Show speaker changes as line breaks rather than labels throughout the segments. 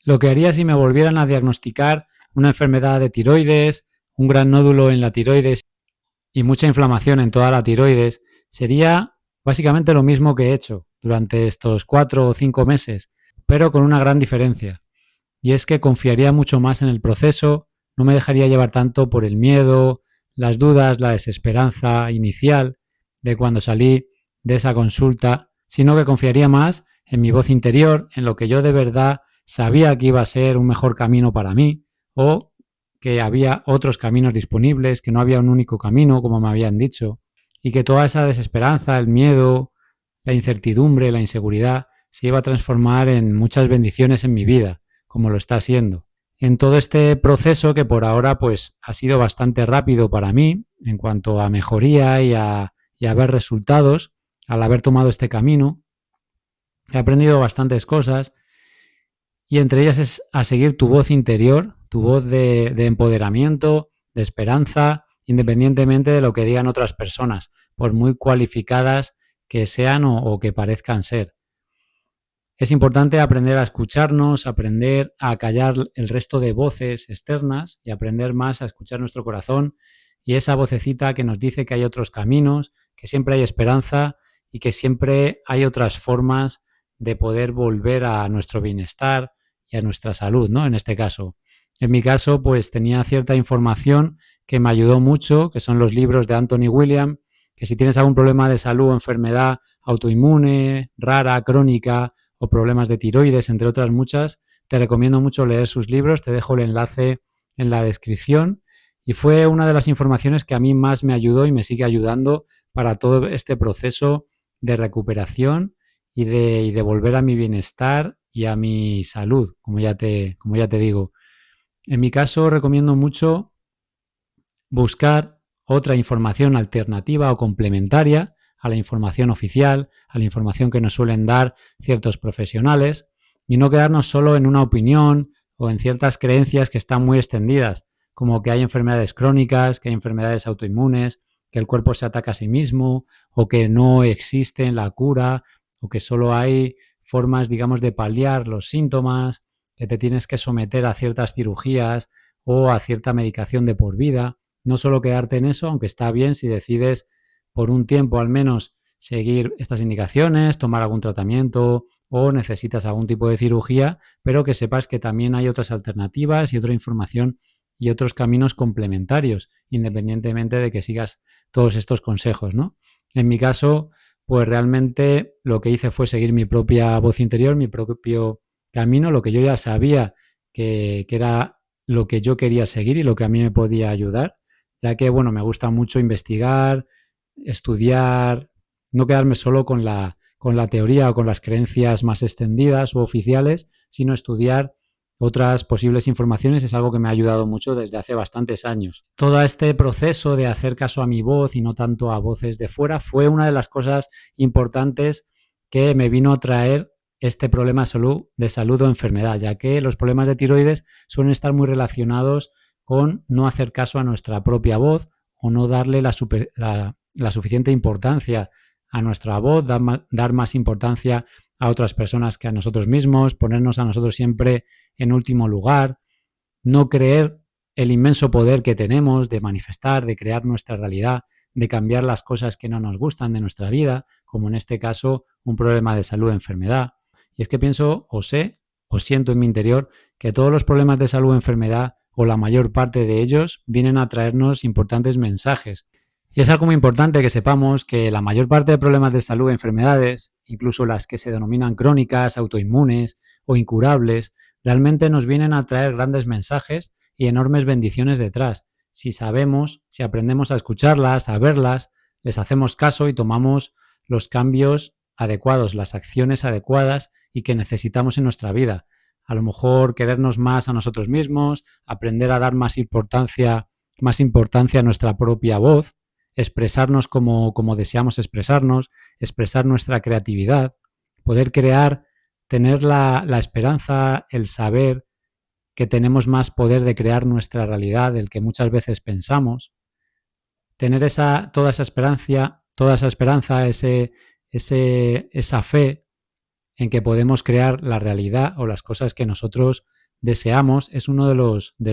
Lo que haría si me volvieran a diagnosticar una enfermedad de tiroides, un gran nódulo en la tiroides y mucha inflamación en toda la tiroides, sería básicamente lo mismo que he hecho durante estos 4 o 5 meses, pero con una gran diferencia. Y es que confiaría mucho más en el proceso, no me dejaría llevar tanto por el miedo, las dudas, la desesperanza inicial de cuando salí de esa consulta, sino que confiaría más en mi voz interior, en lo que yo de verdad sabía que iba a ser un mejor camino para mí, o que había otros caminos disponibles, que no había un único camino, como me habían dicho, y que toda esa desesperanza, el miedo, la incertidumbre, la inseguridad, se iba a transformar en muchas bendiciones en mi vida, como lo está siendo. En todo este proceso que por ahora pues ha sido bastante rápido para mí en cuanto a mejoría y a ver resultados, al haber tomado este camino, he aprendido bastantes cosas y entre ellas es a seguir tu voz interior, tu voz de empoderamiento, de esperanza, independientemente de lo que digan otras personas, por muy cualificadas que sean o que parezcan ser. Es importante aprender a escucharnos, aprender a callar el resto de voces externas y aprender más a escuchar nuestro corazón y esa vocecita que nos dice que hay otros caminos, que siempre hay esperanza y que siempre hay otras formas de poder volver a nuestro bienestar y a nuestra salud, ¿no? En este caso. En mi caso, pues tenía cierta información que me ayudó mucho, que son los libros de Anthony William, que si tienes algún problema de salud o enfermedad autoinmune, rara, crónica, o problemas de tiroides, entre otras muchas, te recomiendo mucho leer sus libros, te dejo el enlace en la descripción y fue una de las informaciones que a mí más me ayudó y me sigue ayudando para todo este proceso de recuperación y de volver a mi bienestar y a mi salud, como ya te digo. En mi caso recomiendo mucho buscar otra información alternativa o complementaria a la información oficial, a la información que nos suelen dar ciertos profesionales y no quedarnos solo en una opinión o en ciertas creencias que están muy extendidas, como que hay enfermedades crónicas, que hay enfermedades autoinmunes, que el cuerpo se ataca a sí mismo o que no existe la cura o que solo hay formas, digamos, de paliar los síntomas, que te tienes que someter a ciertas cirugías o a cierta medicación de por vida. No solo quedarte en eso, aunque está bien si decides por un tiempo al menos seguir estas indicaciones, tomar algún tratamiento o necesitas algún tipo de cirugía, pero que sepas que también hay otras alternativas y otra información y otros caminos complementarios, independientemente de que sigas todos estos consejos, ¿no? En mi caso, pues realmente lo que hice fue seguir mi propia voz interior, mi propio camino, lo que yo ya sabía que era lo que yo quería seguir y lo que a mí me podía ayudar, ya que, bueno, me gusta mucho investigar, estudiar, no quedarme solo con la teoría o con las creencias más extendidas u oficiales, sino estudiar otras posibles informaciones es algo que me ha ayudado mucho desde hace bastantes años. Todo este proceso de hacer caso a mi voz y no tanto a voces de fuera fue una de las cosas importantes que me vino a traer este problema de salud o enfermedad, ya que los problemas de tiroides suelen estar muy relacionados con no hacer caso a nuestra propia voz o no darle la suficiente importancia a nuestra voz, dar más importancia a otras personas que a nosotros mismos, ponernos a nosotros siempre en último lugar, no creer el inmenso poder que tenemos de manifestar, de crear nuestra realidad, de cambiar las cosas que no nos gustan de nuestra vida, como en este caso un problema de salud o enfermedad. Y es que pienso o sé o siento en mi interior que todos los problemas de salud o enfermedad o la mayor parte de ellos vienen a traernos importantes mensajes. Y es algo muy importante que sepamos que la mayor parte de problemas de salud o enfermedades, incluso las que se denominan crónicas, autoinmunes o incurables, realmente nos vienen a traer grandes mensajes y enormes bendiciones detrás. Si sabemos, si aprendemos a escucharlas, a verlas, les hacemos caso y tomamos los cambios adecuados, las acciones adecuadas y que necesitamos en nuestra vida. A lo mejor querernos más a nosotros mismos, aprender a dar más importancia a nuestra propia voz, expresarnos como deseamos expresarnos, expresar nuestra creatividad, poder crear, tener la esperanza, el saber que tenemos más poder de crear nuestra realidad del que muchas veces pensamos, tener toda esa esperanza, esa fe en que podemos crear la realidad o las cosas que nosotros deseamos, es uno de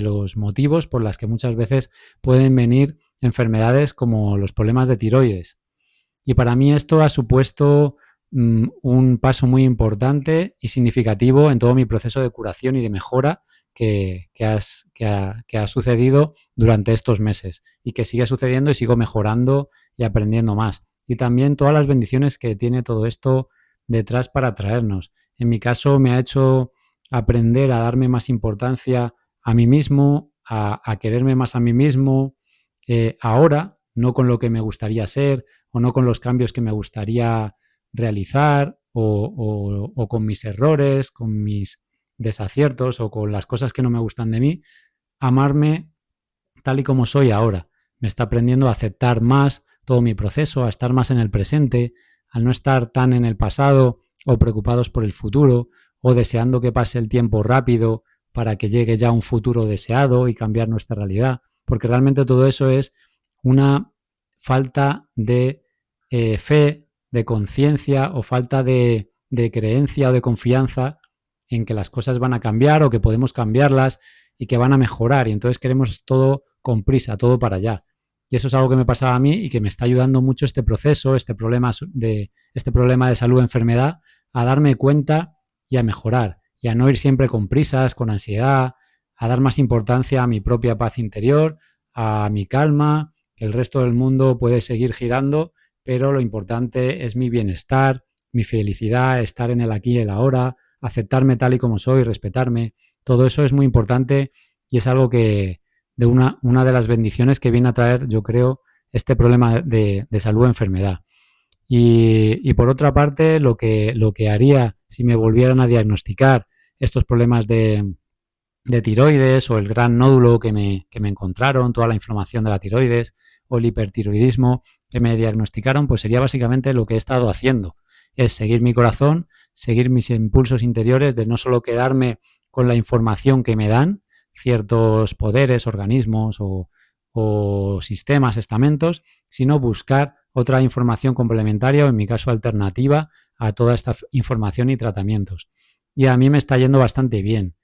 los motivos por los que muchas veces pueden venir enfermedades como los problemas de tiroides. Y para mí esto ha supuesto un paso muy importante y significativo en todo mi proceso de curación y de mejora que ha sucedido durante estos meses y que sigue sucediendo y sigo mejorando y aprendiendo más. Y también todas las bendiciones que tiene todo esto detrás para traernos. En mi caso me ha hecho aprender a darme más importancia a mí mismo, a quererme más a mí mismo, ahora, no con lo que me gustaría ser o no con los cambios que me gustaría realizar o con mis errores, con mis desaciertos o con las cosas que no me gustan de mí, amarme tal y como soy ahora. Me está aprendiendo a aceptar más todo mi proceso, a estar más en el presente, a no estar tan en el pasado o preocupados por el futuro o deseando que pase el tiempo rápido para que llegue ya un futuro deseado y cambiar nuestra realidad, porque realmente todo eso es una falta de fe, de conciencia o falta de creencia o de confianza en que las cosas van a cambiar o que podemos cambiarlas y que van a mejorar, y entonces queremos todo con prisa, todo para allá. Y eso es algo que me pasaba a mí y que me está ayudando mucho este proceso, este problema de salud, enfermedad, a darme cuenta y a mejorar, y a no ir siempre con prisas, con ansiedad, a dar más importancia a mi propia paz interior, a mi calma, que el resto del mundo puede seguir girando, pero lo importante es mi bienestar, mi felicidad, estar en el aquí y el ahora, aceptarme tal y como soy, respetarme. Todo eso es muy importante y es algo que de una de las bendiciones que viene a traer, yo creo, este problema de salud o enfermedad. Y por otra parte, lo que haría si me volvieran a diagnosticar estos problemas de tiroides o el gran nódulo que me encontraron, toda la inflamación de la tiroides o el hipertiroidismo que me diagnosticaron, pues sería básicamente lo que he estado haciendo. Es seguir mi corazón, seguir mis impulsos interiores de no solo quedarme con la información que me dan ciertos poderes, organismos o sistemas, estamentos, sino buscar otra información complementaria o en mi caso alternativa a toda esta información y tratamientos. Y a mí me está yendo bastante bien.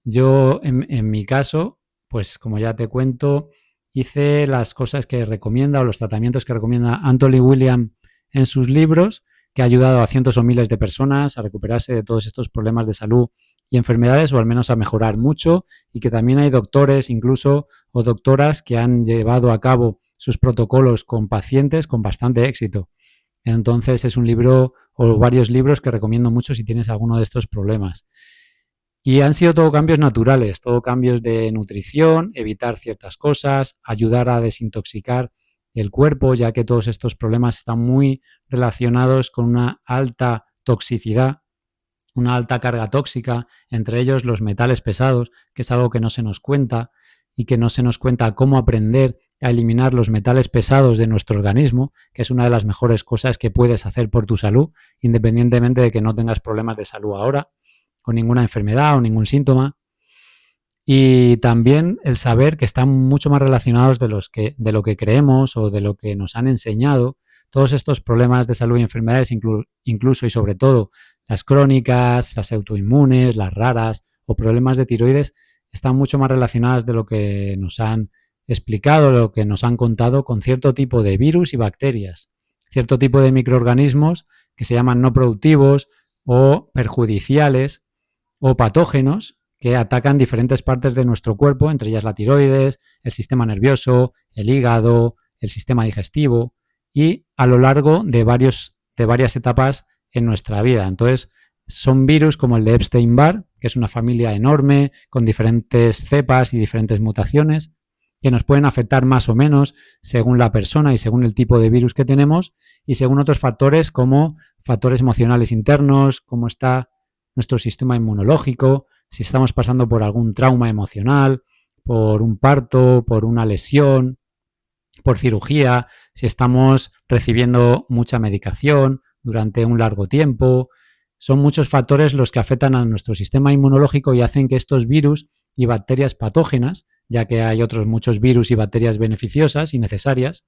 Yo, en mi caso, pues como ya te cuento, hice las cosas que recomienda o los tratamientos que recomienda Anthony William en sus libros, que ha ayudado a cientos o miles de personas a recuperarse de todos estos problemas de salud y enfermedades, o al menos a mejorar mucho, y que también hay doctores incluso o doctoras que han llevado a cabo sus protocolos con pacientes con bastante éxito. Entonces es un libro o varios libros que recomiendo mucho si tienes alguno de estos problemas. Y han sido todo cambios naturales, todo cambios de nutrición, evitar ciertas cosas, ayudar a desintoxicar el cuerpo, ya que todos estos problemas están muy relacionados con una alta toxicidad, una alta carga tóxica, entre ellos los metales pesados, que es algo que no se nos cuenta y que no se nos cuenta cómo aprender a eliminar los metales pesados de nuestro organismo, que es una de las mejores cosas que puedes hacer por tu salud, independientemente de que no tengas problemas de salud ahora, o ninguna enfermedad o ningún síntoma. Y también el saber que están mucho más relacionados de lo que creemos o de lo que nos han enseñado. Todos estos problemas de salud y enfermedades, incluso y sobre todo las crónicas, las autoinmunes, las raras o problemas de tiroides, están mucho más relacionadas de lo que nos han explicado, de lo que nos han contado, con cierto tipo de virus y bacterias, cierto tipo de microorganismos que se llaman no productivos o perjudiciales o patógenos que atacan diferentes partes de nuestro cuerpo, entre ellas la tiroides, el sistema nervioso, el hígado, el sistema digestivo, y a lo largo de varias etapas en nuestra vida. Entonces, son virus como el de Epstein-Barr, que es una familia enorme, con diferentes cepas y diferentes mutaciones, que nos pueden afectar más o menos según la persona y según el tipo de virus que tenemos, y según otros factores como factores emocionales internos, cómo está nuestro sistema inmunológico, si estamos pasando por algún trauma emocional, por un parto, por una lesión, por cirugía, si estamos recibiendo mucha medicación durante un largo tiempo. Son muchos factores los que afectan a nuestro sistema inmunológico y hacen que estos virus y bacterias patógenas, ya que hay otros muchos virus y bacterias beneficiosas y necesarias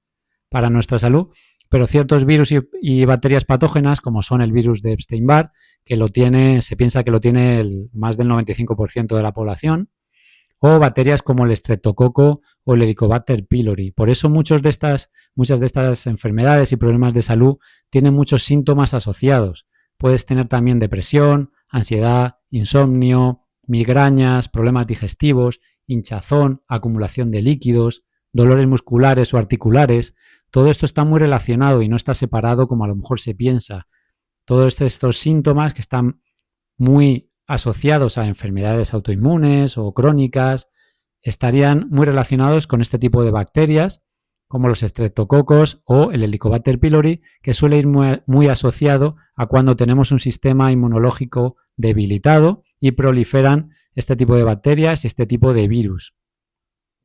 para nuestra salud, pero ciertos virus y bacterias patógenas, como son el virus de Epstein-Barr, que se piensa que lo tiene más del 95% de la población, o bacterias como el Streptococo o el Helicobacter pylori. Por eso muchas de estas enfermedades y problemas de salud tienen muchos síntomas asociados. Puedes tener también depresión, ansiedad, insomnio, migrañas, problemas digestivos, hinchazón, acumulación de líquidos, dolores musculares o articulares. Todo esto está muy relacionado y no está separado como a lo mejor se piensa. Todos estos síntomas que están muy asociados a enfermedades autoinmunes o crónicas estarían muy relacionados con este tipo de bacterias como los estreptococos o el Helicobacter pylori, que suele ir muy asociado a cuando tenemos un sistema inmunológico debilitado y proliferan este tipo de bacterias y este tipo de virus.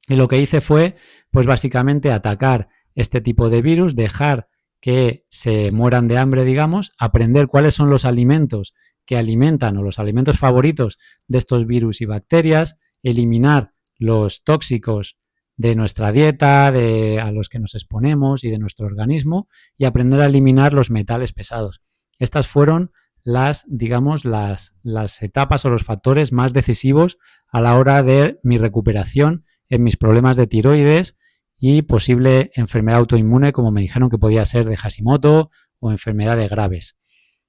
Y lo que hice fue, pues básicamente atacar este tipo de virus, dejar que se mueran de hambre, digamos, aprender cuáles son los alimentos que alimentan o los alimentos favoritos de estos virus y bacterias, eliminar los tóxicos de nuestra dieta, a los que nos exponemos y de nuestro organismo, y aprender a eliminar los metales pesados. Estas fueron las etapas o los factores más decisivos a la hora de mi recuperación en mis problemas de tiroides y posible enfermedad autoinmune, como me dijeron que podía ser de Hashimoto o enfermedades graves.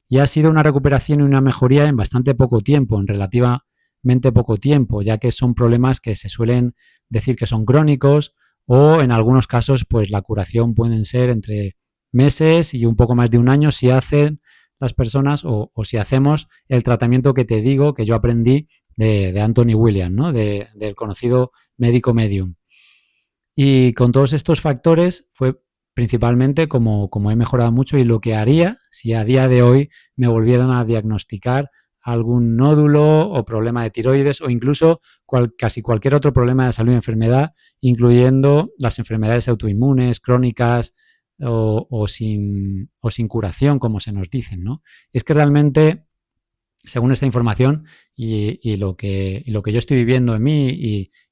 Y ha sido una recuperación y una mejoría en bastante poco tiempo, en relativamente poco tiempo, ya que son problemas que se suelen decir que son crónicos o en algunos casos pues la curación pueden ser entre meses y un poco más de un año si hacen las personas o si hacemos el tratamiento que te digo, que yo aprendí de Anthony Williams, ¿no? Del conocido médico medium. Y con todos estos factores fue principalmente como he mejorado mucho y lo que haría si a día de hoy me volvieran a diagnosticar algún nódulo o problema de tiroides o incluso casi cualquier otro problema de salud y enfermedad, incluyendo las enfermedades autoinmunes, crónicas o sin curación, como se nos dicen, ¿no? Es que realmente, según esta información y lo que yo estoy viviendo en mí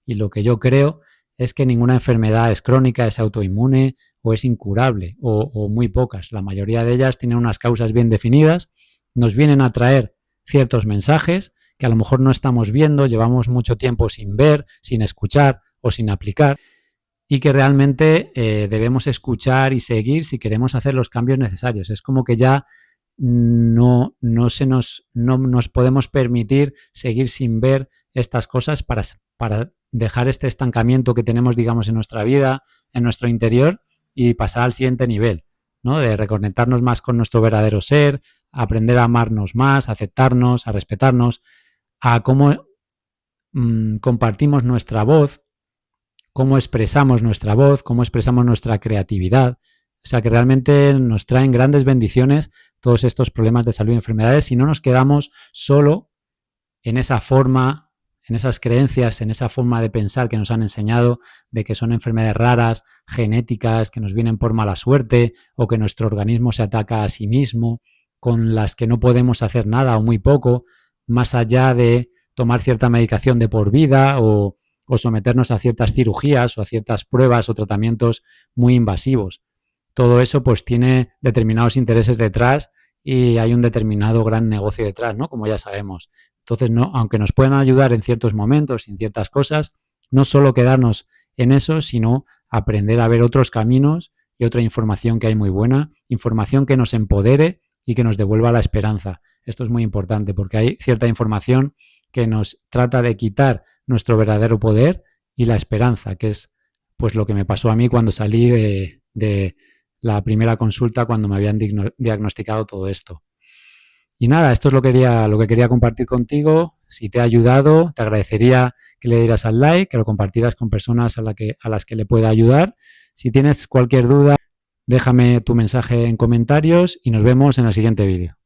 y lo que yo creo, es que ninguna enfermedad es crónica, es autoinmune o es incurable, o muy pocas. La mayoría de ellas tienen unas causas bien definidas, nos vienen a traer ciertos mensajes que a lo mejor no estamos viendo, llevamos mucho tiempo sin ver, sin escuchar o sin aplicar, y que realmente debemos escuchar y seguir si queremos hacer los cambios necesarios. Es como que ya no nos podemos permitir seguir sin ver estas cosas para dejar este estancamiento que tenemos, digamos, en nuestra vida, en nuestro interior y pasar al siguiente nivel, ¿no? De reconectarnos más con nuestro verdadero ser, aprender a amarnos más, a aceptarnos, a respetarnos, a cómo compartimos nuestra voz, cómo expresamos nuestra voz, cómo expresamos nuestra creatividad. O sea, que realmente nos traen grandes bendiciones todos estos problemas de salud y enfermedades si no nos quedamos solo en esa forma, en esas creencias, en esa forma de pensar que nos han enseñado de que son enfermedades raras, genéticas, que nos vienen por mala suerte o que nuestro organismo se ataca a sí mismo, con las que no podemos hacer nada o muy poco, más allá de tomar cierta medicación de por vida o someternos a ciertas cirugías o a ciertas pruebas o tratamientos muy invasivos. Todo eso pues tiene determinados intereses detrás y hay un determinado gran negocio detrás, ¿no? Como ya sabemos. Entonces, no, aunque nos puedan ayudar en ciertos momentos, en ciertas cosas, no solo quedarnos en eso, sino aprender a ver otros caminos y otra información que hay muy buena, información que nos empodere y que nos devuelva la esperanza. Esto es muy importante porque hay cierta información que nos trata de quitar nuestro verdadero poder y la esperanza, que es pues lo que me pasó a mí cuando salí de la primera consulta cuando me habían diagnosticado todo esto. Y nada, esto es lo que quería compartir contigo. Si te ha ayudado, te agradecería que le dieras al like, que lo compartieras con personas a las que le pueda ayudar. Si tienes cualquier duda, déjame tu mensaje en comentarios y nos vemos en el siguiente vídeo.